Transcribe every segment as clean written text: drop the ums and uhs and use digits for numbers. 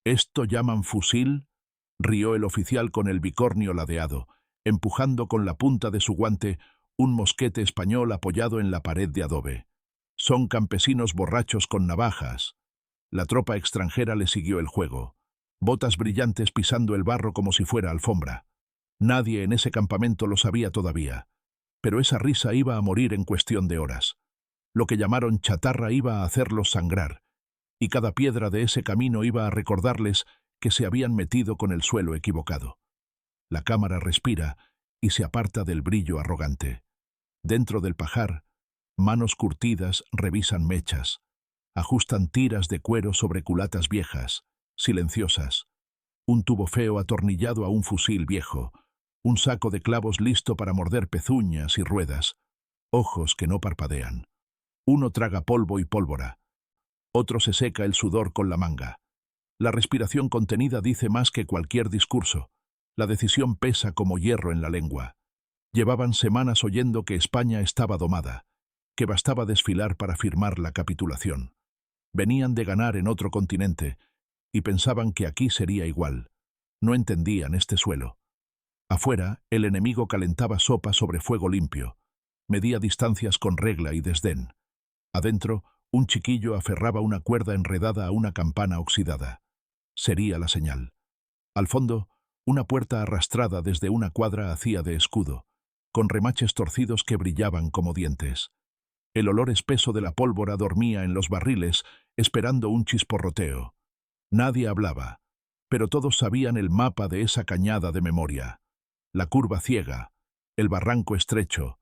¿Esto llaman fusil?, rió el oficial con el bicornio ladeado, empujando con la punta de su guante un mosquete español apoyado en la pared de adobe. Son campesinos borrachos con navajas. La tropa extranjera le siguió el juego. Botas brillantes pisando el barro como si fuera alfombra. Nadie en ese campamento lo sabía todavía, pero esa risa iba a morir en cuestión de horas. Lo que llamaron chatarra iba a hacerlos sangrar, y cada piedra de ese camino iba a recordarles que se habían metido con el suelo equivocado. La cámara respira y se aparta del brillo arrogante. Dentro del pajar, manos curtidas revisan mechas, ajustan tiras de cuero sobre culatas viejas, silenciosas, un tubo feo atornillado a un fusil viejo, un saco de clavos listo para morder pezuñas y ruedas, ojos que no parpadean. Uno traga polvo y pólvora, otro se seca el sudor con la manga. La respiración contenida dice más que cualquier discurso. La decisión pesa como hierro en la lengua. Llevaban semanas oyendo que España estaba domada, que bastaba desfilar para firmar la capitulación. Venían de ganar en otro continente y pensaban que aquí sería igual. No entendían este suelo. Afuera, el enemigo calentaba sopa sobre fuego limpio. Medía distancias con regla y desdén. Adentro, un chiquillo aferraba una cuerda enredada a una campana oxidada. Sería la señal. Al fondo, una puerta arrastrada desde una cuadra hacía de escudo, con remaches torcidos que brillaban como dientes. El olor espeso de la pólvora dormía en los barriles, esperando un chisporroteo. Nadie hablaba, pero todos sabían el mapa de esa cañada de memoria. La curva ciega, el barranco estrecho,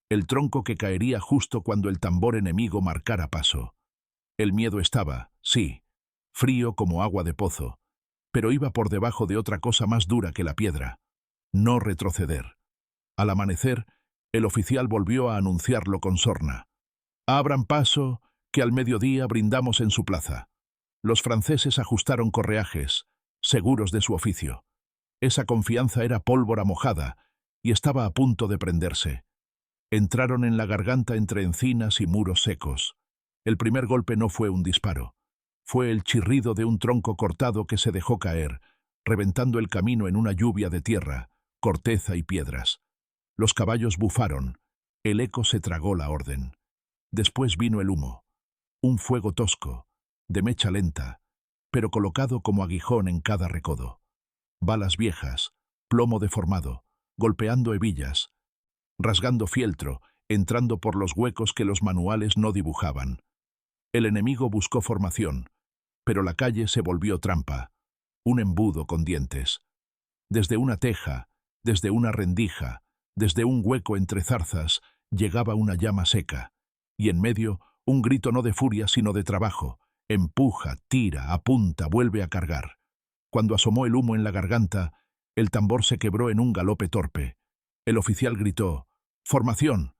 el tronco que caería justo cuando el tambor enemigo marcara paso. El miedo estaba, sí, frío como agua de pozo, pero iba por debajo de otra cosa más dura que la piedra. No retroceder. Al amanecer, el oficial volvió a anunciarlo con sorna. «Abran paso, que al mediodía brindamos en su plaza». Los franceses ajustaron correajes, seguros de su oficio. Esa confianza era pólvora mojada y estaba a punto de prenderse. Entraron en la garganta entre encinas y muros secos. El primer golpe no fue un disparo. Fue el chirrido de un tronco cortado que se dejó caer, reventando el camino en una lluvia de tierra, corteza y piedras. Los caballos bufaron. El eco se tragó la orden. Después vino el humo. Un fuego tosco, de mecha lenta, pero colocado como aguijón en cada recodo. Balas viejas, plomo deformado, golpeando hebillas, rasgando fieltro, entrando por los huecos que los manuales no dibujaban. El enemigo buscó formación, pero la calle se volvió trampa, un embudo con dientes. Desde una teja, desde una rendija, desde un hueco entre zarzas, llegaba una llama seca, y en medio, un grito no de furia sino de trabajo. Empuja, tira, apunta, vuelve a cargar. Cuando asomó el humo en la garganta, el tambor se quebró en un galope torpe. El oficial gritó, «¡Formación!»,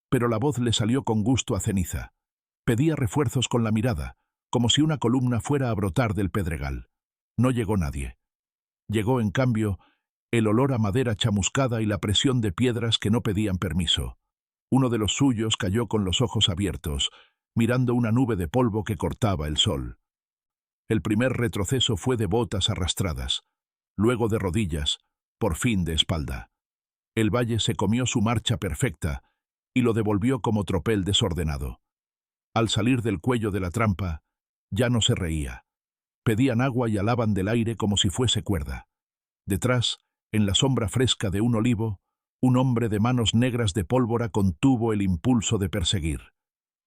pero la voz le salió con gusto a ceniza. Pedía refuerzos con la mirada, como si una columna fuera a brotar del pedregal. No llegó nadie. Llegó, en cambio, el olor a madera chamuscada y la presión de piedras que no pedían permiso. Uno de los suyos cayó con los ojos abiertos, mirando una nube de polvo que cortaba el sol. El primer retroceso fue de botas arrastradas, luego de rodillas, por fin de espalda. El valle se comió su marcha perfecta y lo devolvió como tropel desordenado. Al salir del cuello de la trampa, ya no se reía. Pedían agua y alaban del aire como si fuese cuerda. Detrás, en la sombra fresca de un olivo, un hombre de manos negras de pólvora contuvo el impulso de perseguir.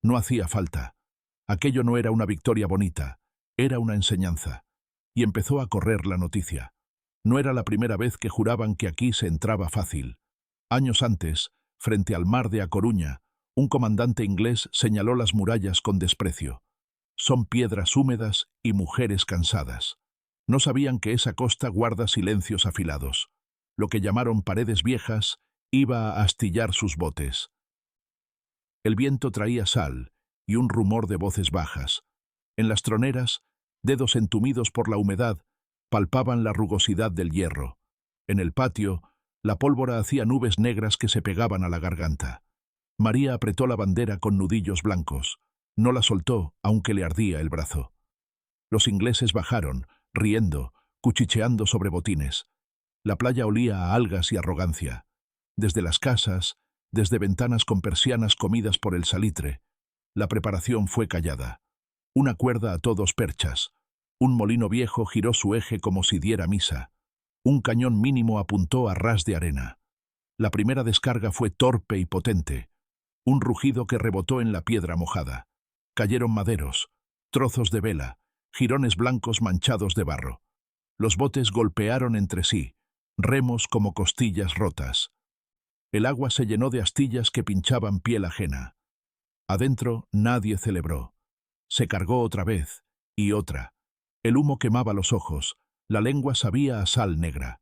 No hacía falta. Aquello no era una victoria bonita, era una enseñanza. Y empezó a correr la noticia. No era la primera vez que juraban que aquí se entraba fácil. Años antes, frente al mar de A Coruña, un comandante inglés señaló las murallas con desprecio. Son piedras húmedas y mujeres cansadas. No sabían que esa costa guarda silencios afilados. Lo que llamaron paredes viejas iba a astillar sus botes. El viento traía sal y un rumor de voces bajas. En las troneras, dedos entumidos por la humedad, palpaban la rugosidad del hierro. En el patio, la pólvora hacía nubes negras que se pegaban a la garganta. María apretó la bandera con nudillos blancos. No la soltó, aunque le ardía el brazo. Los ingleses bajaron, riendo, cuchicheando sobre botines. La playa olía a algas y arrogancia. Desde las casas, desde ventanas con persianas comidas por el salitre, la preparación fue callada. Una cuerda ató dos perchas. Un molino viejo giró su eje como si diera misa. Un cañón mínimo apuntó a ras de arena. La primera descarga fue torpe y potente. Un rugido que rebotó en la piedra mojada. Cayeron maderos, trozos de vela, jirones blancos manchados de barro. Los botes golpearon entre sí, remos como costillas rotas. El agua se llenó de astillas que pinchaban piel ajena. Adentro nadie celebró. Se cargó otra vez, y otra. El humo quemaba los ojos, la lengua sabía a sal negra.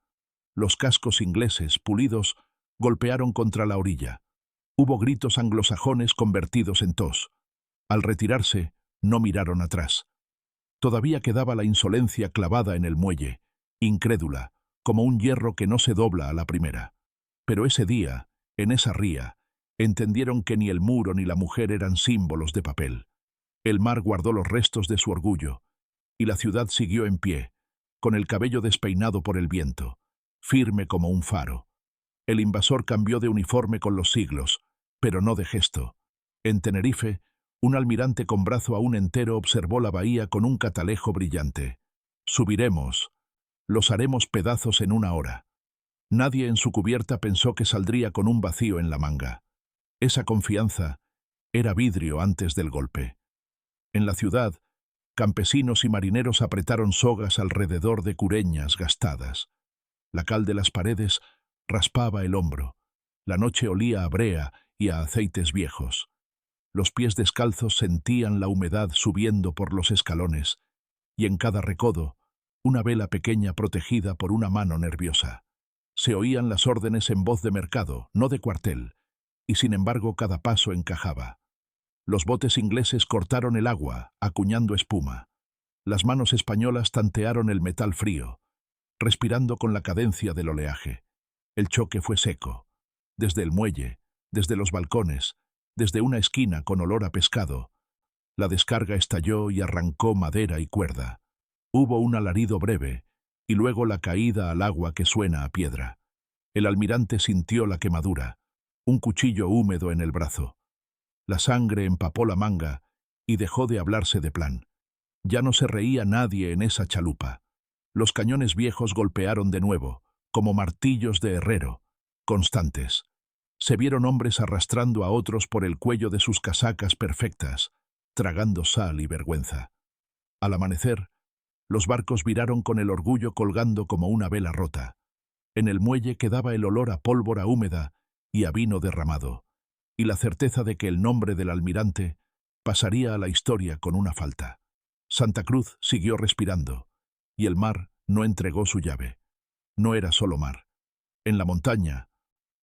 Los cascos ingleses, pulidos, golpearon contra la orilla. Hubo gritos anglosajones convertidos en tos. Al retirarse, no miraron atrás. Todavía quedaba la insolencia clavada en el muelle, incrédula, como un hierro que no se dobla a la primera. Pero ese día, en esa ría, entendieron que ni el muro ni la mujer eran símbolos de papel. El mar guardó los restos de su orgullo, y la ciudad siguió en pie, con el cabello despeinado por el viento, firme como un faro. El invasor cambió de uniforme con los siglos, pero no de gesto. En Tenerife, un almirante con brazo aún entero observó la bahía con un catalejo brillante. Subiremos. Los haremos pedazos en 1 hora. Nadie en su cubierta pensó que saldría con un vacío en la manga. Esa confianza era vidrio antes del golpe. En la ciudad, campesinos y marineros apretaron sogas alrededor de cureñas gastadas. La cal de las paredes raspaba el hombro. La noche olía a brea y a aceites viejos. Los pies descalzos sentían la humedad subiendo por los escalones, y en cada recodo, una vela pequeña protegida por una mano nerviosa. Se oían las órdenes en voz de mercado, no de cuartel, y sin embargo cada paso encajaba. Los botes ingleses cortaron el agua, acuñando espuma. Las manos españolas tantearon el metal frío, respirando con la cadencia del oleaje. El choque fue seco. Desde el muelle, desde los balcones, desde una esquina con olor a pescado, la descarga estalló y arrancó madera y cuerda. Hubo un alarido breve, y luego la caída al agua que suena a piedra. El almirante sintió la quemadura, un cuchillo húmedo en el brazo. La sangre empapó la manga y dejó de hablarse de plan. Ya no se reía nadie en esa chalupa. Los cañones viejos golpearon de nuevo, como martillos de herrero, constantes. Se vieron hombres arrastrando a otros por el cuello de sus casacas perfectas, tragando sal y vergüenza. Al amanecer, los barcos viraron con el orgullo colgando como una vela rota. En el muelle quedaba el olor a pólvora húmeda y a vino derramado, y la certeza de que el nombre del almirante pasaría a la historia con una falta. Santa Cruz siguió respirando, y el mar no entregó su llave. No era solo mar. En la montaña,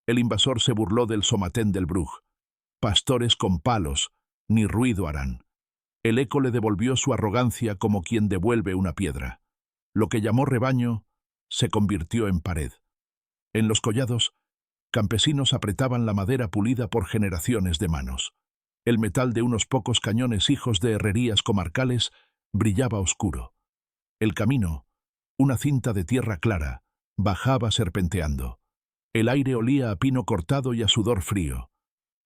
el invasor se burló del somatén del Bruj. Pastores con palos, ni ruido harán. El eco le devolvió su arrogancia como quien devuelve una piedra. Lo que llamó rebaño se convirtió en pared. En los collados, campesinos apretaban la madera pulida por generaciones de manos. El metal de unos pocos cañones hijos de herrerías comarcales brillaba oscuro. El camino, una cinta de tierra clara, bajaba serpenteando. El aire olía a pino cortado y a sudor frío.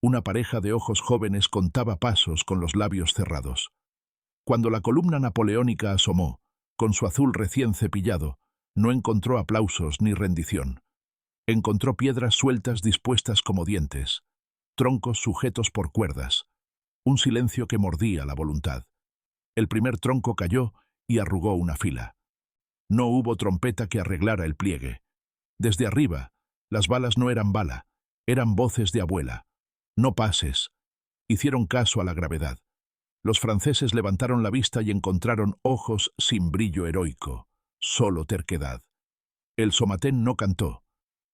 Una pareja de ojos jóvenes contaba pasos con los labios cerrados. Cuando la columna napoleónica asomó, con su azul recién cepillado, no encontró aplausos ni rendición. Encontró piedras sueltas dispuestas como dientes, troncos sujetos por cuerdas, un silencio que mordía la voluntad. El primer tronco cayó y arrugó una fila. No hubo trompeta que arreglara el pliegue. Desde arriba, las balas no eran bala, eran voces de abuela. No pases. Hicieron caso a la gravedad. Los franceses levantaron la vista y encontraron ojos sin brillo heroico, solo terquedad. El somatén no cantó,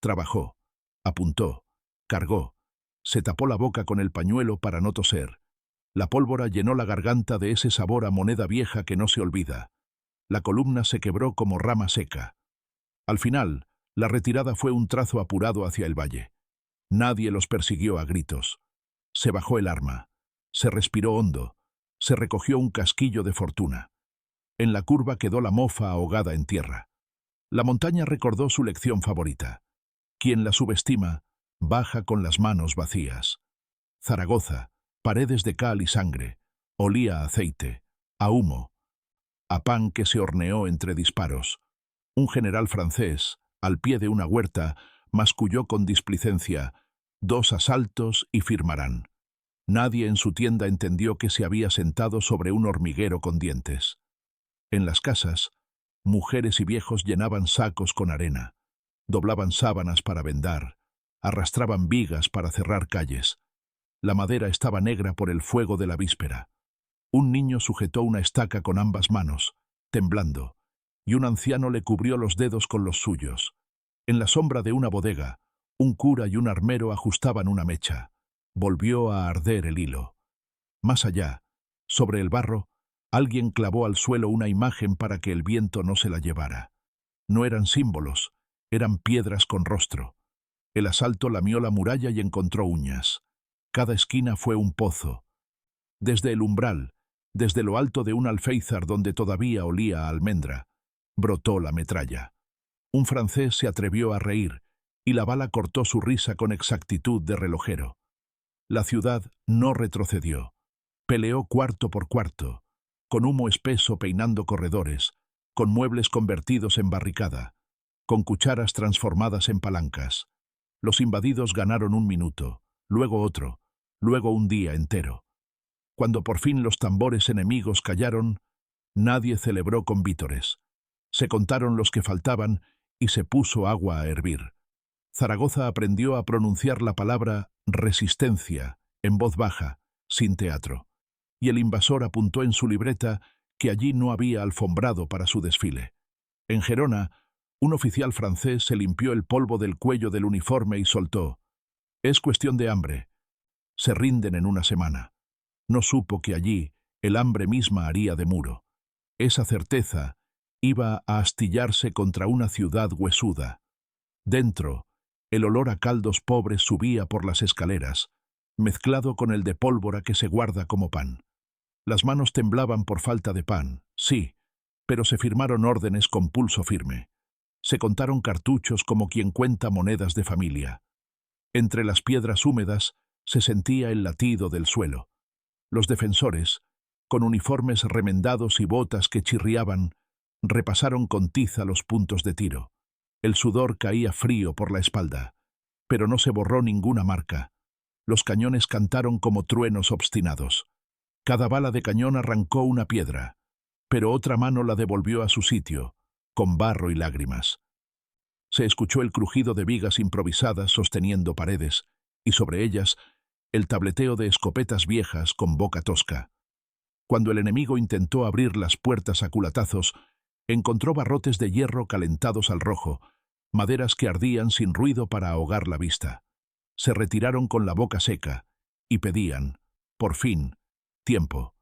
trabajó, apuntó, cargó, se tapó la boca con el pañuelo para no toser. La pólvora llenó la garganta de ese sabor a moneda vieja que no se olvida. La columna se quebró como rama seca. Al final, la retirada fue un trazo apurado hacia el valle. Nadie los persiguió a gritos. Se bajó el arma, se respiró hondo, se recogió un casquillo de fortuna. En la curva quedó la mofa ahogada en tierra. La montaña recordó su lección favorita. Quien la subestima, baja con las manos vacías. Zaragoza, paredes de cal y sangre, olía a aceite, a humo, a pan que se horneó entre disparos. Un general francés, al pie de una huerta, masculló con displicencia: 2 asaltos y firmarán. Nadie en su tienda entendió que se había sentado sobre un hormiguero con dientes. En las casas, mujeres y viejos llenaban sacos con arena, doblaban sábanas para vendar, arrastraban vigas para cerrar calles. La madera estaba negra por el fuego de la víspera. Un niño sujetó una estaca con ambas manos, temblando, y un anciano le cubrió los dedos con los suyos. En la sombra de una bodega, un cura y un armero ajustaban una mecha. Volvió a arder el hilo. Más allá, sobre el barro, alguien clavó al suelo una imagen para que el viento no se la llevara. No eran símbolos, eran piedras con rostro. El asalto lamió la muralla y encontró uñas. Cada esquina fue un pozo. Desde el umbral, desde lo alto de un alféizar donde todavía olía a almendra, brotó la metralla. Un francés se atrevió a reír, y la bala cortó su risa con exactitud de relojero. La ciudad no retrocedió. Peleó cuarto por cuarto, con humo espeso peinando corredores, con muebles convertidos en barricada, con cucharas transformadas en palancas. Los invadidos ganaron 1 minuto, luego otro, luego un día entero. Cuando por fin los tambores enemigos callaron, nadie celebró con vítores. Se contaron los que faltaban y se puso agua a hervir. Zaragoza aprendió a pronunciar la palabra resistencia en voz baja, sin teatro, y el invasor apuntó en su libreta que allí no había alfombrado para su desfile. En Gerona, un oficial francés se limpió el polvo del cuello del uniforme y soltó: «Es cuestión de hambre. Se rinden en 1 semana». No supo que allí el hambre misma haría de muro. Esa certeza iba a astillarse contra una ciudad huesuda. Dentro, el olor a caldos pobres subía por las escaleras, mezclado con el de pólvora que se guarda como pan. Las manos temblaban por falta de pan, sí, pero se firmaron órdenes con pulso firme. Se contaron cartuchos como quien cuenta monedas de familia. Entre las piedras húmedas se sentía el latido del suelo. Los defensores, con uniformes remendados y botas que chirriaban, repasaron con tiza los puntos de tiro. El sudor caía frío por la espalda, pero no se borró ninguna marca. Los cañones cantaron como truenos obstinados. Cada bala de cañón arrancó una piedra, pero otra mano la devolvió a su sitio, con barro y lágrimas. Se escuchó el crujido de vigas improvisadas sosteniendo paredes, y sobre ellas el tableteo de escopetas viejas con boca tosca. Cuando el enemigo intentó abrir las puertas a culatazos, encontró barrotes de hierro calentados al rojo, maderas que ardían sin ruido para ahogar la vista. Se retiraron con la boca seca y pedían, por fin, tiempo.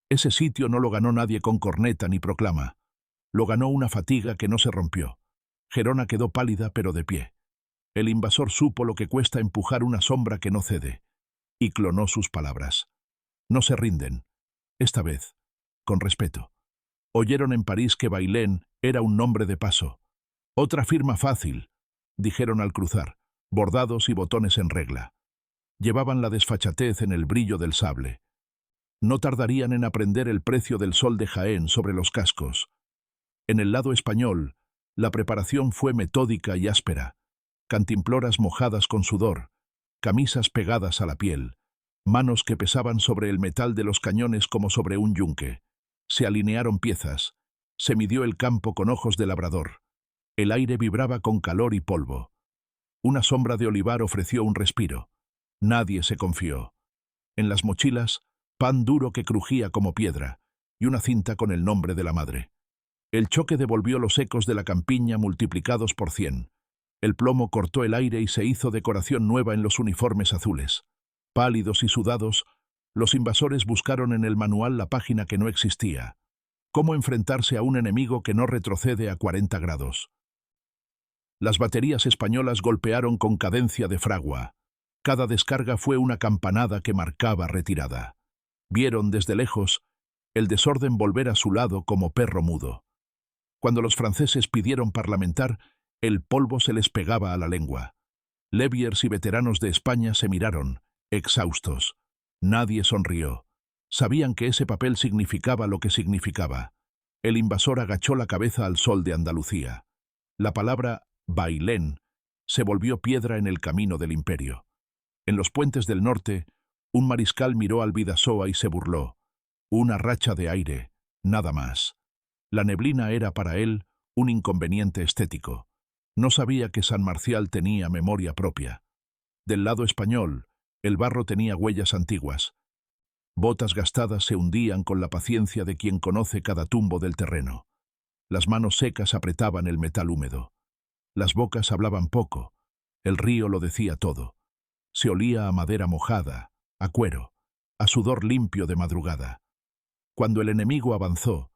Ese sitio no lo ganó nadie con corneta ni proclama. Lo ganó una fatiga que no se rompió. Gerona quedó pálida pero de pie. El invasor supo lo que cuesta empujar una sombra que no cede, y clonó sus palabras. No se rinden, esta vez, con respeto. Oyeron en París que Bailén era un nombre de paso. Otra firma fácil, dijeron al cruzar, bordados y botones en regla. Llevaban la desfachatez en el brillo del sable. No tardarían en aprender el precio del sol de Jaén sobre los cascos. En el lado español, la preparación fue metódica y áspera. Cantimploras mojadas con sudor, camisas pegadas a la piel, manos que pesaban sobre el metal de los cañones como sobre un yunque. Se alinearon piezas, se midió el campo con ojos de labrador. El aire vibraba con calor y polvo. Una sombra de olivar ofreció un respiro. Nadie se confió. En las mochilas, pan duro que crujía como piedra, y una cinta con el nombre de la madre. El choque devolvió los ecos de la campiña multiplicados por 100. El plomo cortó el aire y se hizo decoración nueva en los uniformes azules. Pálidos y sudados, los invasores buscaron en el manual la página que no existía. Cómo enfrentarse a un enemigo que no retrocede a 40 grados. Las baterías españolas golpearon con cadencia de fragua. Cada descarga fue una campanada que marcaba retirada. Vieron desde lejos el desorden volver a su lado como perro mudo. Cuando los franceses pidieron parlamentar, el polvo se les pegaba a la lengua. Leviers y veteranos de España se miraron, exhaustos. Nadie sonrió. Sabían que ese papel significaba lo que significaba. El invasor agachó la cabeza al sol de Andalucía. La palabra «bailén» se volvió piedra en el camino del imperio. En los puentes del norte, un mariscal miró al Bidasoa y se burló. Una racha de aire, nada más. La neblina era para él un inconveniente estético. No sabía que San Marcial tenía memoria propia. Del lado español, el barro tenía huellas antiguas. Botas gastadas se hundían con la paciencia de quien conoce cada tumbo del terreno. Las manos secas apretaban el metal húmedo. Las bocas hablaban poco. El río lo decía todo. Se olía a madera mojada, a cuero, a sudor limpio de madrugada. Cuando el enemigo avanzó,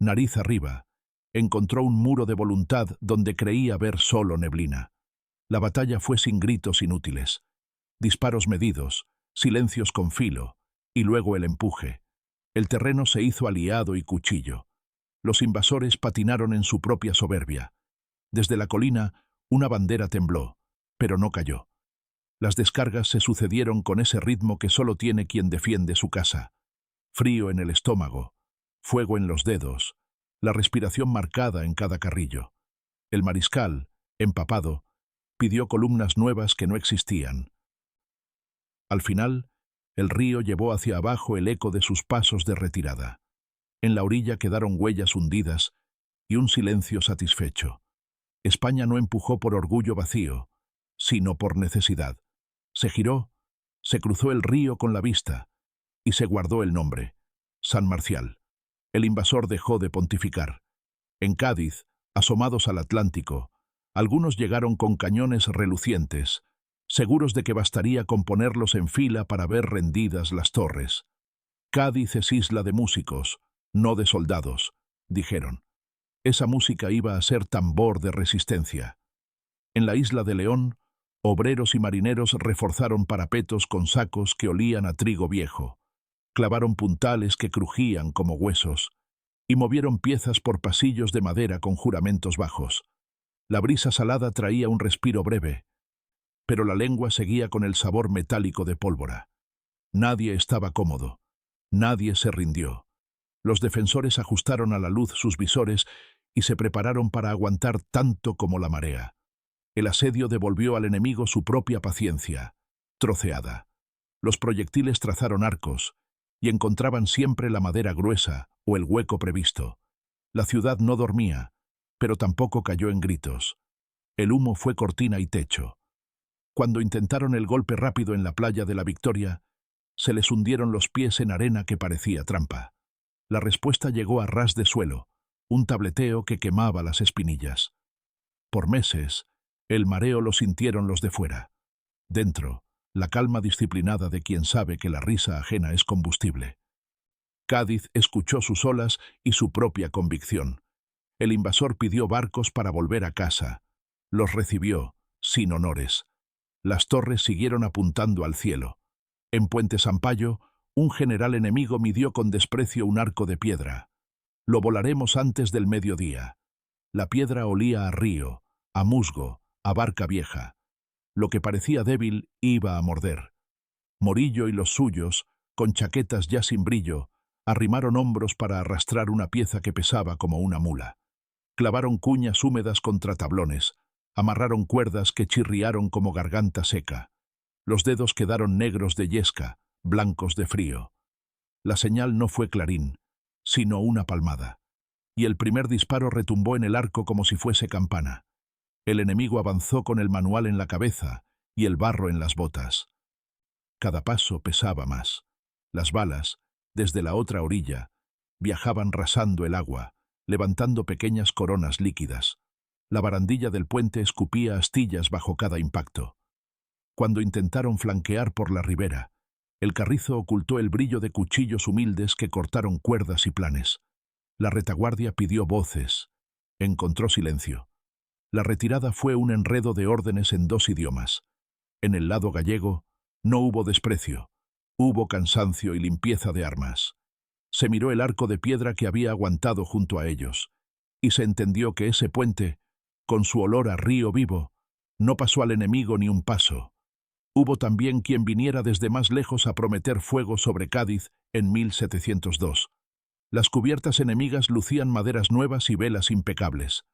nariz arriba, encontró un muro de voluntad donde creía ver solo neblina. La batalla fue sin gritos inútiles. Disparos medidos, silencios con filo, y luego el empuje. El terreno se hizo aliado y cuchillo. Los invasores patinaron en su propia soberbia. Desde la colina, una bandera tembló, pero no cayó. Las descargas se sucedieron con ese ritmo que solo tiene quien defiende su casa. Frío en el estómago, fuego en los dedos, la respiración marcada en cada carrillo. El mariscal, empapado, pidió columnas nuevas que no existían. Al final, el río llevó hacia abajo el eco de sus pasos de retirada. En la orilla quedaron huellas hundidas y un silencio satisfecho. España no empujó por orgullo vacío, sino por necesidad. Se giró, se cruzó el río con la vista y se guardó el nombre, San Marcial. El invasor dejó de pontificar. En Cádiz, asomados al Atlántico, algunos llegaron con cañones relucientes, seguros de que bastaría con ponerlos en fila para ver rendidas las torres. Cádiz es isla de músicos, no de soldados, dijeron. Esa música iba a ser tambor de resistencia. En la isla de León, obreros y marineros reforzaron parapetos con sacos que olían a trigo viejo, clavaron puntales que crujían como huesos, y movieron piezas por pasillos de madera con juramentos bajos. La brisa salada traía un respiro breve, pero la lengua seguía con el sabor metálico de pólvora. Nadie estaba cómodo. Nadie se rindió. Los defensores ajustaron a la luz sus visores y se prepararon para aguantar tanto como la marea. El asedio devolvió al enemigo su propia paciencia, troceada. Los proyectiles trazaron arcos y encontraban siempre la madera gruesa o el hueco previsto. La ciudad no dormía, pero tampoco cayó en gritos. El humo fue cortina y techo. Cuando intentaron el golpe rápido en la playa de la Victoria, se les hundieron los pies en arena que parecía trampa. La respuesta llegó a ras de suelo, un tableteo que quemaba las espinillas. Por meses, el mareo lo sintieron los de fuera. Dentro, la calma disciplinada de quien sabe que la risa ajena es combustible. Cádiz escuchó sus olas y su propia convicción. El invasor pidió barcos para volver a casa. Los recibió, sin honores. Las torres siguieron apuntando al cielo. En Puente Sampayo, un general enemigo midió con desprecio un arco de piedra. Lo volaremos antes del mediodía. La piedra olía a río, a musgo, a barca vieja. Lo que parecía débil iba a morder. Morillo y los suyos, con chaquetas ya sin brillo, arrimaron hombros para arrastrar una pieza que pesaba como una mula. Clavaron cuñas húmedas contra tablones, amarraron cuerdas que chirriaron como garganta seca. Los dedos quedaron negros de yesca, blancos de frío. La señal no fue clarín, sino una palmada, y el primer disparo retumbó en el arco como si fuese campana. El enemigo avanzó con el manual en la cabeza y el barro en las botas. Cada paso pesaba más. Las balas, desde la otra orilla, viajaban rasando el agua, levantando pequeñas coronas líquidas. La barandilla del puente escupía astillas bajo cada impacto. Cuando intentaron flanquear por la ribera, el carrizo ocultó el brillo de cuchillos humildes que cortaron cuerdas y planes. La retaguardia pidió voces. Encontró silencio. La retirada fue un enredo de órdenes en dos idiomas. En el lado gallego no hubo desprecio, hubo cansancio y limpieza de armas. Se miró el arco de piedra que había aguantado junto a ellos, y se entendió que ese puente, con su olor a río vivo, no pasó al enemigo ni un paso. Hubo también quien viniera desde más lejos a prometer fuego sobre Cádiz en 1702. Las cubiertas enemigas lucían maderas nuevas y velas impecables.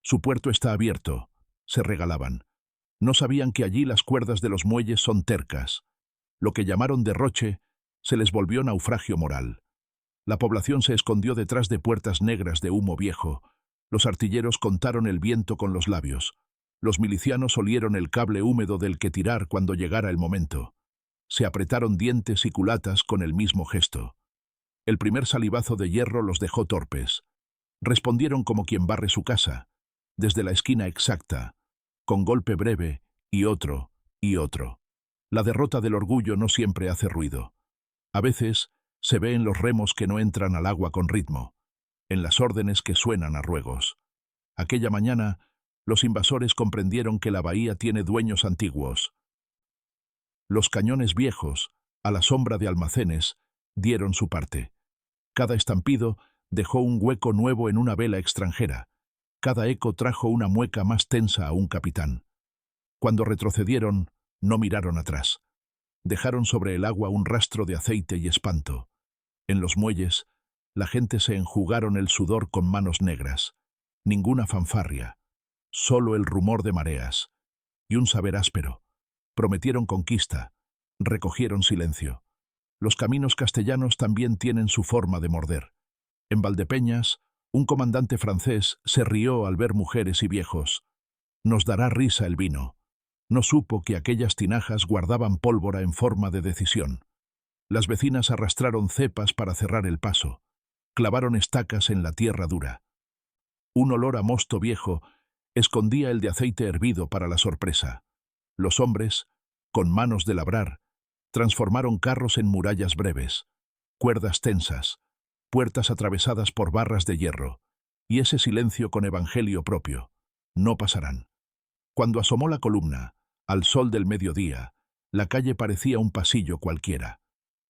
Su puerto está abierto, se regalaban. No sabían que allí las cuerdas de los muelles son tercas. Lo que llamaron derroche se les volvió naufragio moral. La población se escondió detrás de puertas negras de humo viejo. Los artilleros contaron el viento con los labios. Los milicianos olieron el cable húmedo del que tirar cuando llegara el momento. Se apretaron dientes y culatas con el mismo gesto. El primer salivazo de hierro los dejó torpes. Respondieron como quien barre su casa, desde la esquina exacta, con golpe breve, y otro, y otro. La derrota del orgullo no siempre hace ruido. A veces se ve en los remos que no entran al agua con ritmo, en las órdenes que suenan a ruegos. Aquella mañana, los invasores comprendieron que la bahía tiene dueños antiguos. Los cañones viejos, a la sombra de almacenes, dieron su parte. Cada estampido dejó un hueco nuevo en una vela extranjera. Cada eco trajo una mueca más tensa a un capitán. Cuando retrocedieron, no miraron atrás. Dejaron sobre el agua un rastro de aceite y espanto. En los muelles, la gente se enjugaron el sudor con manos negras. Ninguna fanfarria, solo el rumor de mareas. Y un saber áspero. Prometieron conquista, recogieron silencio. Los caminos castellanos también tienen su forma de morder. En Valdepeñas, un comandante francés se rió al ver mujeres y viejos. Nos dará risa el vino. No supo que aquellas tinajas guardaban pólvora en forma de decisión. Las vecinas arrastraron cepas para cerrar el paso. Clavaron estacas en la tierra dura. Un olor a mosto viejo escondía el de aceite hervido para la sorpresa. Los hombres, con manos de labrar, transformaron carros en murallas breves, cuerdas tensas, puertas atravesadas por barras de hierro, y ese silencio con evangelio propio. No pasarán. Cuando asomó la columna, al sol del mediodía, la calle parecía un pasillo cualquiera.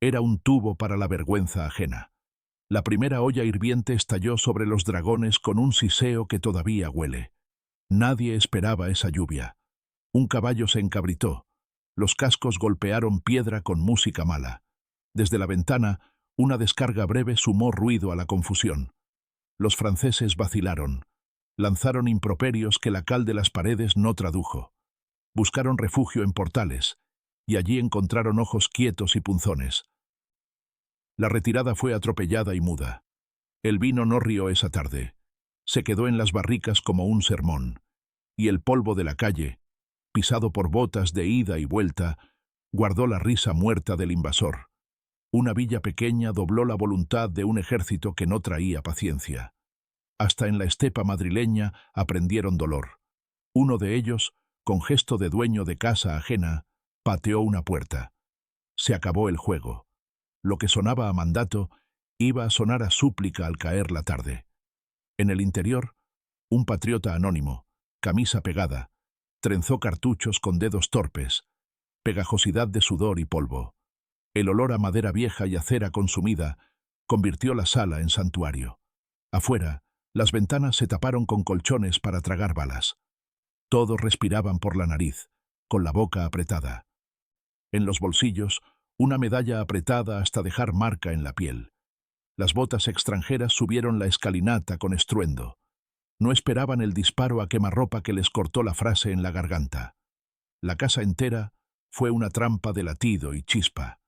Era un tubo para la vergüenza ajena. La primera olla hirviente estalló sobre los dragones con un siseo que todavía huele. Nadie esperaba esa lluvia. Un caballo se encabritó. Los cascos golpearon piedra con música mala. Desde la ventana, una descarga breve sumó ruido a la confusión. Los franceses vacilaron. Lanzaron improperios que la cal de las paredes no tradujo. Buscaron refugio en portales, y allí encontraron ojos quietos y punzones. La retirada fue atropellada y muda. El vino no rió esa tarde. Se quedó en las barricas como un sermón, y el polvo de la calle, pisado por botas de ida y vuelta, guardó la risa muerta del invasor. Una villa pequeña dobló la voluntad de un ejército que no traía paciencia. Hasta en la estepa madrileña aprendieron dolor. Uno de ellos, con gesto de dueño de casa ajena, pateó una puerta. Se acabó el juego. Lo que sonaba a mandato iba a sonar a súplica al caer la tarde. En el interior, un patriota anónimo, camisa pegada, trenzó cartuchos con dedos torpes, pegajosidad de sudor y polvo. El olor a madera vieja y acera consumida convirtió la sala en santuario. Afuera, las ventanas se taparon con colchones para tragar balas. Todos respiraban por la nariz, con la boca apretada. En los bolsillos, una medalla apretada hasta dejar marca en la piel. Las botas extranjeras subieron la escalinata con estruendo. No esperaban el disparo a quemarropa que les cortó la frase en la garganta. La casa entera fue una trampa de latido y chispa.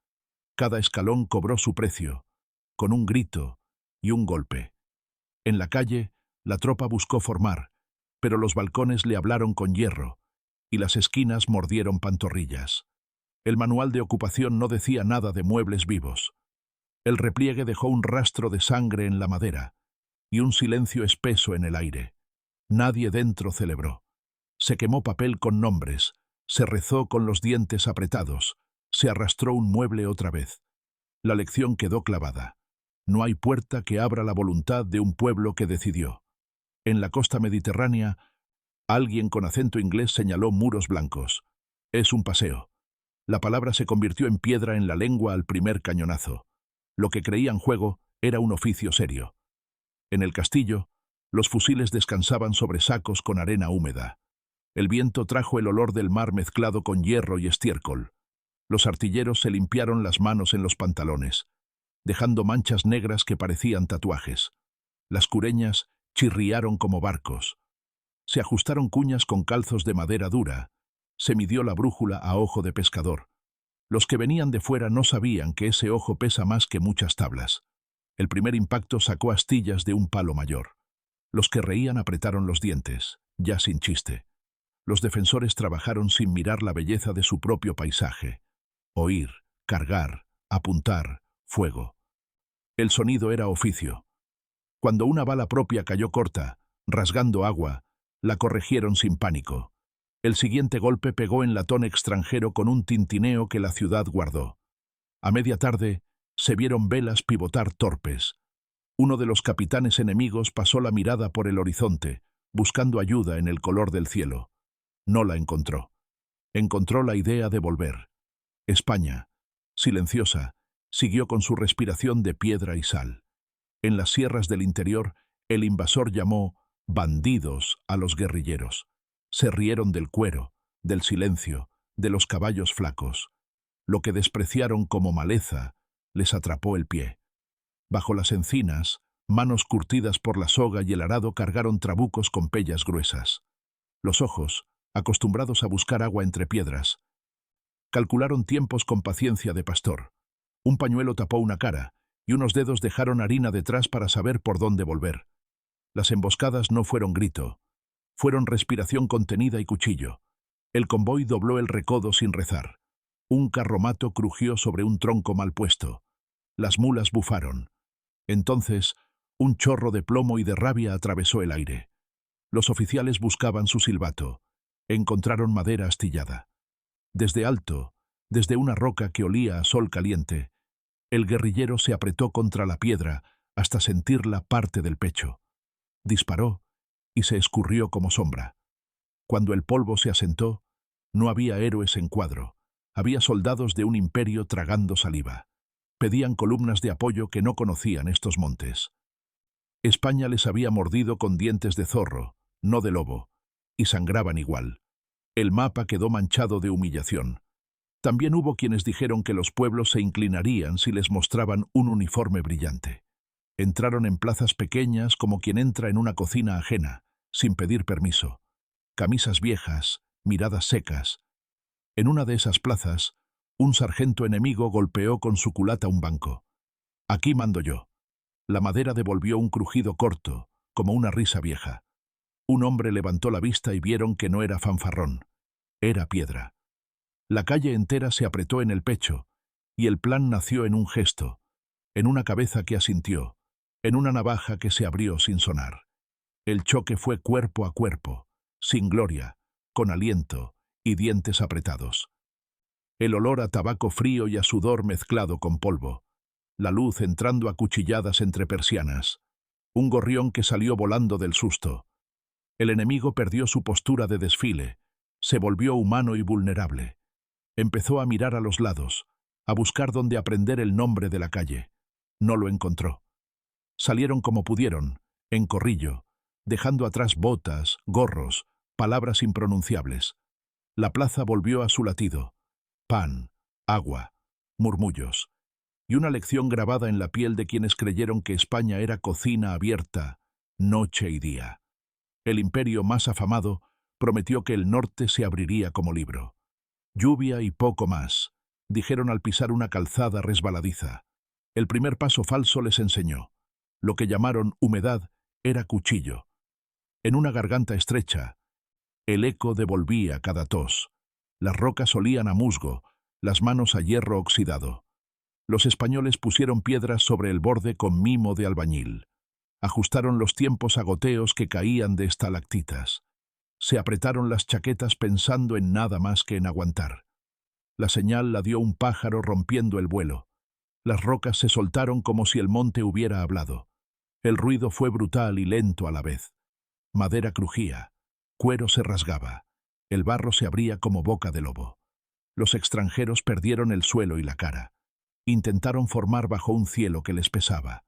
Cada escalón cobró su precio, con un grito y un golpe. En la calle, la tropa buscó formar, pero los balcones le hablaron con hierro, y las esquinas mordieron pantorrillas. El manual de ocupación no decía nada de muebles vivos. El repliegue dejó un rastro de sangre en la madera, y un silencio espeso en el aire. Nadie dentro celebró. Se quemó papel con nombres, se rezó con los dientes apretados, se arrastró un mueble otra vez. La lección quedó clavada. No hay puerta que abra la voluntad de un pueblo que decidió. En la costa mediterránea, alguien con acento inglés señaló muros blancos. Es un paseo. La palabra se convirtió en piedra en la lengua al primer cañonazo. Lo que creían juego era un oficio serio. En el castillo, los fusiles descansaban sobre sacos con arena húmeda. El viento trajo el olor del mar mezclado con hierro y estiércol. Los artilleros se limpiaron las manos en los pantalones, dejando manchas negras que parecían tatuajes. Las cureñas chirriaron como barcos. Se ajustaron cuñas con calzos de madera dura. Se midió la brújula a ojo de pescador. Los que venían de fuera no sabían que ese ojo pesa más que muchas tablas. El primer impacto sacó astillas de un palo mayor. Los que reían apretaron los dientes, ya sin chiste. Los defensores trabajaron sin mirar la belleza de su propio paisaje. Oír, cargar, apuntar, fuego. El sonido era oficio. Cuando una bala propia cayó corta, rasgando agua, la corrigieron sin pánico. El siguiente golpe pegó en latón extranjero con un tintineo que la ciudad guardó. A media tarde, se vieron velas pivotar torpes. Uno de los capitanes enemigos pasó la mirada por el horizonte, buscando ayuda en el color del cielo. No la encontró. Encontró la idea de volver. España, silenciosa, siguió con su respiración de piedra y sal. En las sierras del interior, el invasor llamó bandidos a los guerrilleros. Se rieron del cuero, del silencio, de los caballos flacos. Lo que despreciaron como maleza les atrapó el pie. Bajo las encinas, manos curtidas por la soga y el arado cargaron trabucos con pellas gruesas. Los ojos, acostumbrados a buscar agua entre piedras, calcularon tiempos con paciencia de pastor. Un pañuelo tapó una cara, y unos dedos dejaron harina detrás para saber por dónde volver. Las emboscadas no fueron grito, fueron respiración contenida y cuchillo. El convoy dobló el recodo sin rezar. Un carromato crujió sobre un tronco mal puesto. Las mulas bufaron. Entonces, un chorro de plomo y de rabia atravesó el aire. Los oficiales buscaban su silbato. Encontraron madera astillada. Desde alto, desde una roca que olía a sol caliente, el guerrillero se apretó contra la piedra hasta sentirla parte del pecho. Disparó y se escurrió como sombra. Cuando el polvo se asentó, no había héroes en cuadro. Había soldados de un imperio tragando saliva. Pedían columnas de apoyo que no conocían estos montes. España les había mordido con dientes de zorro, no de lobo, y sangraban igual. El mapa quedó manchado de humillación. También hubo quienes dijeron que los pueblos se inclinarían si les mostraban un uniforme brillante. Entraron en plazas pequeñas como quien entra en una cocina ajena, sin pedir permiso. Camisas viejas, miradas secas. En una de esas plazas, un sargento enemigo golpeó con su culata un banco. «Aquí mando yo». La madera devolvió un crujido corto, como una risa vieja. Un hombre levantó la vista y vieron que no era fanfarrón. Era piedra. La calle entera se apretó en el pecho, y el plan nació en un gesto, en una cabeza que asintió, en una navaja que se abrió sin sonar. El choque fue cuerpo a cuerpo, sin gloria, con aliento y dientes apretados. El olor a tabaco frío y a sudor mezclado con polvo. La luz entrando a cuchilladas entre persianas. Un gorrión que salió volando del susto. El enemigo perdió su postura de desfile. Se volvió humano y vulnerable. Empezó a mirar a los lados, a buscar dónde aprender el nombre de la calle. No lo encontró. Salieron como pudieron, en corrillo, dejando atrás botas, gorros, palabras impronunciables. La plaza volvió a su latido. Pan, agua, murmullos. Y una lección grabada en la piel de quienes creyeron que España era cocina abierta, noche y día. El imperio más afamado prometió que el norte se abriría como libro. Lluvia y poco más, dijeron al pisar una calzada resbaladiza. El primer paso falso les enseñó. Lo que llamaron humedad era cuchillo. En una garganta estrecha, el eco devolvía cada tos. Las rocas olían a musgo, las manos a hierro oxidado. Los españoles pusieron piedras sobre el borde con mimo de albañil. Ajustaron los tiempos a goteos que caían de estalactitas. Se apretaron las chaquetas pensando en nada más que en aguantar. La señal la dio un pájaro rompiendo el vuelo. Las rocas se soltaron como si el monte hubiera hablado. El ruido fue brutal y lento a la vez. Madera crujía, cuero se rasgaba, el barro se abría como boca de lobo. Los extranjeros perdieron el suelo y la cara. Intentaron formar bajo un cielo que les pesaba.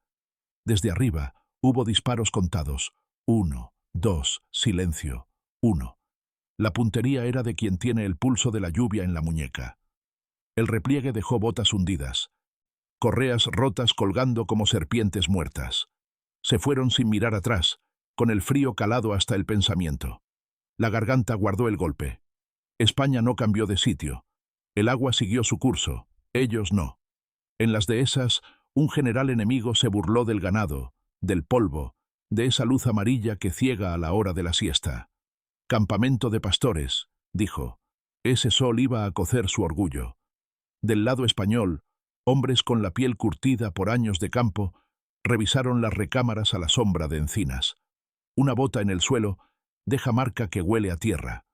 Desde arriba hubo disparos contados. 1, 2, silencio. 1. La puntería era de quien tiene el pulso de la lluvia en la muñeca. El repliegue dejó botas hundidas, correas rotas colgando como serpientes muertas. Se fueron sin mirar atrás, con el frío calado hasta el pensamiento. La garganta guardó el golpe. España no cambió de sitio. El agua siguió su curso, ellos no. En las dehesas, un general enemigo se burló del ganado, del polvo, de esa luz amarilla que ciega a la hora de la siesta. Campamento de pastores, dijo. Ese sol iba a cocer su orgullo. Del lado español, hombres con la piel curtida por años de campo revisaron las recámaras a la sombra de encinas. Una bota en el suelo deja marca que huele a tierra.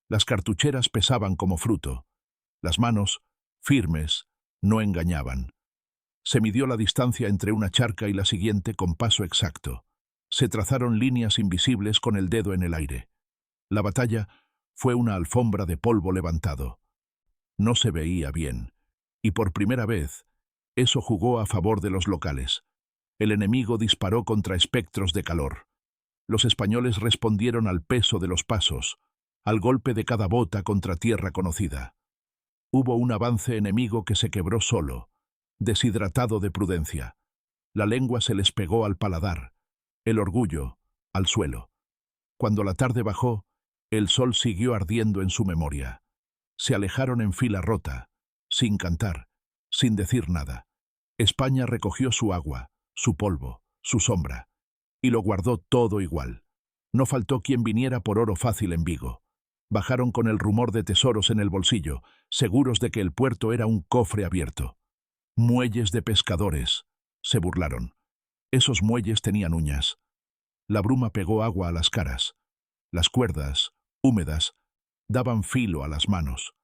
Las cartucheras pesaban como fruto. Las manos, firmes, no engañaban. Se midió la distancia entre una charca y la siguiente con paso exacto. Se trazaron líneas invisibles con el dedo en el aire. La batalla fue una alfombra de polvo levantado. No se veía bien, y por primera vez, eso jugó a favor de los locales. El enemigo disparó contra espectros de calor. Los españoles respondieron al peso de los pasos, al golpe de cada bota contra tierra conocida. Hubo un avance enemigo que se quebró solo, deshidratado de prudencia. La lengua se les pegó al paladar, el orgullo, al suelo. Cuando la tarde bajó, el sol siguió ardiendo en su memoria. Se alejaron en fila rota, sin cantar, sin decir nada. España recogió su agua, su polvo, su sombra, y lo guardó todo igual. No faltó quien viniera por oro fácil en Vigo. Bajaron con el rumor de tesoros en el bolsillo, seguros de que el puerto era un cofre abierto. Muelles de pescadores, se burlaron. Esos muelles tenían uñas. La bruma pegó agua a las caras. Las cuerdas, húmedas, daban filo a las manos.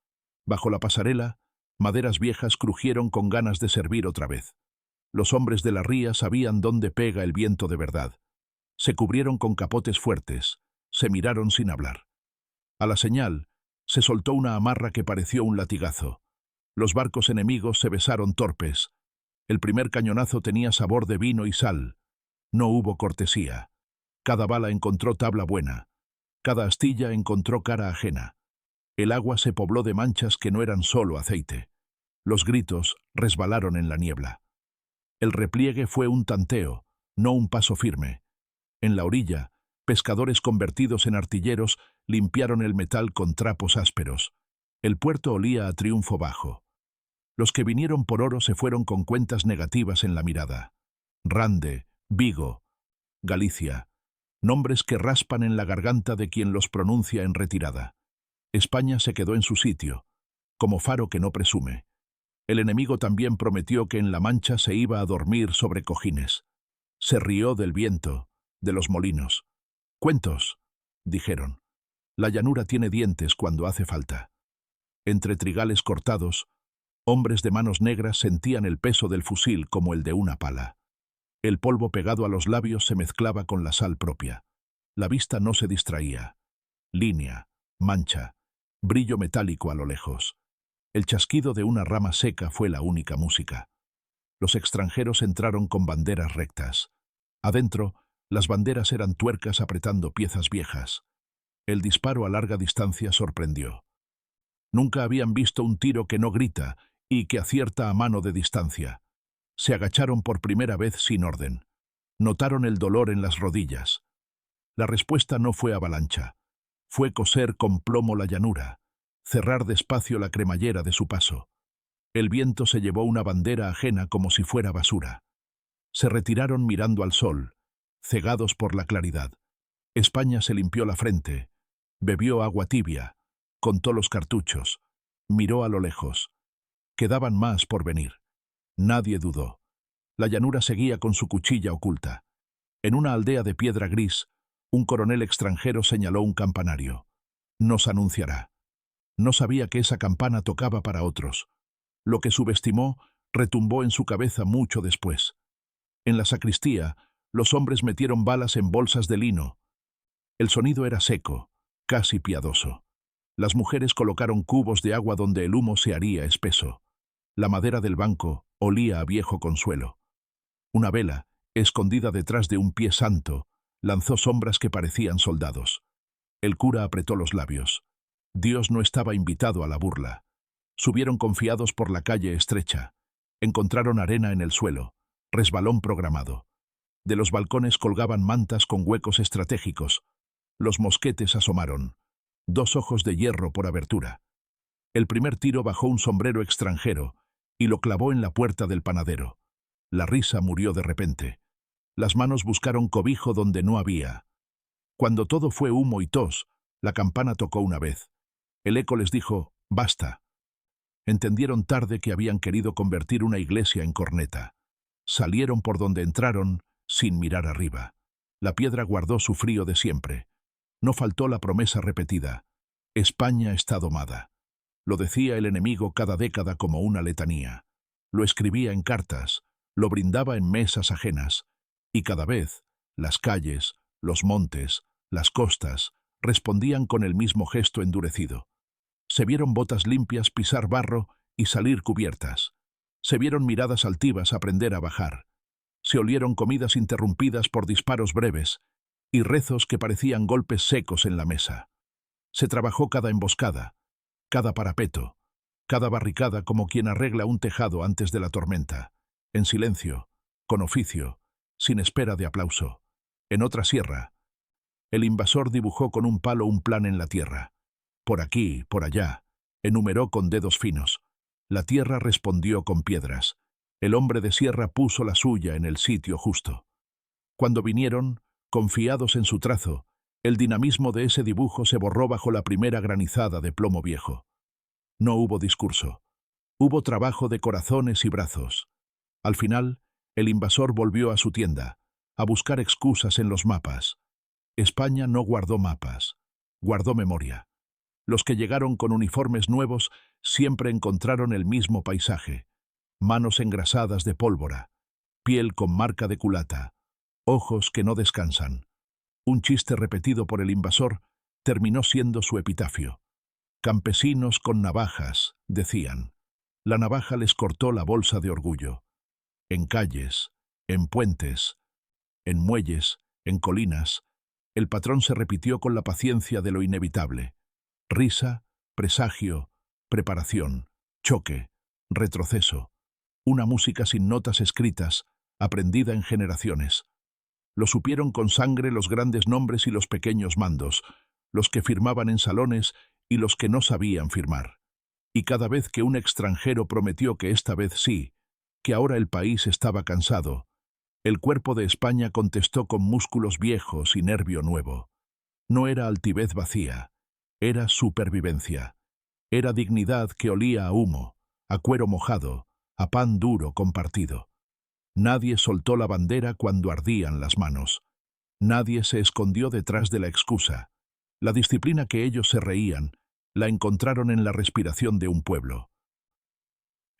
Bajo la pasarela, maderas viejas crujieron con ganas de servir otra vez. Los hombres de la ría sabían dónde pega el viento de verdad. Se cubrieron con capotes fuertes, se miraron sin hablar. A la señal, se soltó una amarra que pareció un latigazo. Los barcos enemigos se besaron torpes. El primer cañonazo tenía sabor de vino y sal. No hubo cortesía. Cada bala encontró tabla buena. Cada astilla encontró cara ajena. El agua se pobló de manchas que no eran solo aceite. Los gritos resbalaron en la niebla. El repliegue fue un tanteo, no un paso firme. En la orilla, pescadores convertidos en artilleros limpiaron el metal con trapos ásperos. El puerto olía a triunfo bajo. Los que vinieron por oro se fueron con cuentas negativas en la mirada. Rande, Vigo, Galicia, nombres que raspan en la garganta de quien los pronuncia en retirada. España se quedó en su sitio, como faro que no presume. El enemigo también prometió que en La Mancha se iba a dormir sobre cojines. Se rió del viento, de los molinos. «Cuentos», dijeron. «La llanura tiene dientes cuando hace falta». Entre trigales cortados, hombres de manos negras sentían el peso del fusil como el de una pala. El polvo pegado a los labios se mezclaba con la sal propia. La vista no se distraía. Línea, mancha, brillo metálico a lo lejos. El chasquido de una rama seca fue la única música. Los extranjeros entraron con banderas rectas. Adentro, las banderas eran tuercas apretando piezas viejas. El disparo a larga distancia sorprendió. Nunca habían visto un tiro que no grita y que acierta a mano de distancia. Se agacharon por primera vez sin orden. Notaron el dolor en las rodillas. La respuesta no fue avalancha. Fue coser con plomo la llanura, cerrar despacio la cremallera de su paso. El viento se llevó una bandera ajena como si fuera basura. Se retiraron mirando al sol, cegados por la claridad. España se limpió la frente, bebió agua tibia, contó los cartuchos, miró a lo lejos. Quedaban más por venir. Nadie dudó. La llanura seguía con su cuchilla oculta. En una aldea de piedra gris, un coronel extranjero señaló un campanario. Nos anunciará. No sabía que esa campana tocaba para otros. Lo que subestimó retumbó en su cabeza mucho después. En la sacristía, los hombres metieron balas en bolsas de lino. El sonido era seco, casi piadoso. Las mujeres colocaron cubos de agua donde el humo se haría espeso. La madera del banco, Olía a viejo consuelo. Una vela, escondida detrás de un pie santo, lanzó sombras que parecían soldados. El cura apretó los labios. Dios no estaba invitado a la burla. Subieron confiados por la calle estrecha. Encontraron arena en el suelo, resbalón programado. De los balcones colgaban mantas con huecos estratégicos. Los mosquetes asomaron. 2 ojos de hierro por abertura. El primer tiro bajó un sombrero extranjero y lo clavó en la puerta del panadero. La risa murió de repente. Las manos buscaron cobijo donde no había. Cuando todo fue humo y tos, la campana tocó una vez. El eco les dijo, «Basta». Entendieron tarde que habían querido convertir una iglesia en corneta. Salieron por donde entraron, sin mirar arriba. La piedra guardó su frío de siempre. No faltó la promesa repetida. España está domada. Lo decía el enemigo cada década como una letanía. Lo escribía en cartas, lo brindaba en mesas ajenas. Y cada vez, las calles, los montes, las costas, respondían con el mismo gesto endurecido. Se vieron botas limpias pisar barro y salir cubiertas. Se vieron miradas altivas aprender a bajar. Se olieron comidas interrumpidas por disparos breves y rezos que parecían golpes secos en la mesa. Se trabajó cada emboscada, cada parapeto, cada barricada como quien arregla un tejado antes de la tormenta, en silencio, con oficio, sin espera de aplauso. En otra sierra, el invasor dibujó con un palo un plan en la tierra. Por aquí, por allá, enumeró con dedos finos. La tierra respondió con piedras. El hombre de sierra puso la suya en el sitio justo. Cuando vinieron, confiados en su trazo, el dinamismo de ese dibujo se borró bajo la primera granizada de plomo viejo. No hubo discurso. Hubo trabajo de corazones y brazos. Al final, el invasor volvió a su tienda, a buscar excusas en los mapas. España no guardó mapas, guardó memoria. Los que llegaron con uniformes nuevos siempre encontraron el mismo paisaje. Manos engrasadas de pólvora, piel con marca de culata, ojos que no descansan. Un chiste repetido por el invasor terminó siendo su epitafio. Campesinos con navajas, decían. La navaja les cortó la bolsa de orgullo. En calles, en puentes, en muelles, en colinas, el patrón se repitió con la paciencia de lo inevitable. Risa, presagio, preparación, choque, retroceso. Una música sin notas escritas, aprendida en generaciones. Lo supieron con sangre los grandes nombres y los pequeños mandos, los que firmaban en salones y los que no sabían firmar. Y cada vez que un extranjero prometió que esta vez sí, que ahora el país estaba cansado, el cuerpo de España contestó con músculos viejos y nervio nuevo. No era altivez vacía, era supervivencia. Era dignidad que olía a humo, a cuero mojado, a pan duro compartido. Nadie soltó la bandera cuando ardían las manos. Nadie se escondió detrás de la excusa. La disciplina que ellos se reían, la encontraron en la respiración de un pueblo.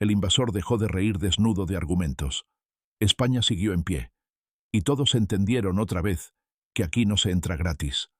El invasor dejó de reír desnudo de argumentos. España siguió en pie, y todos entendieron otra vez que aquí no se entra gratis.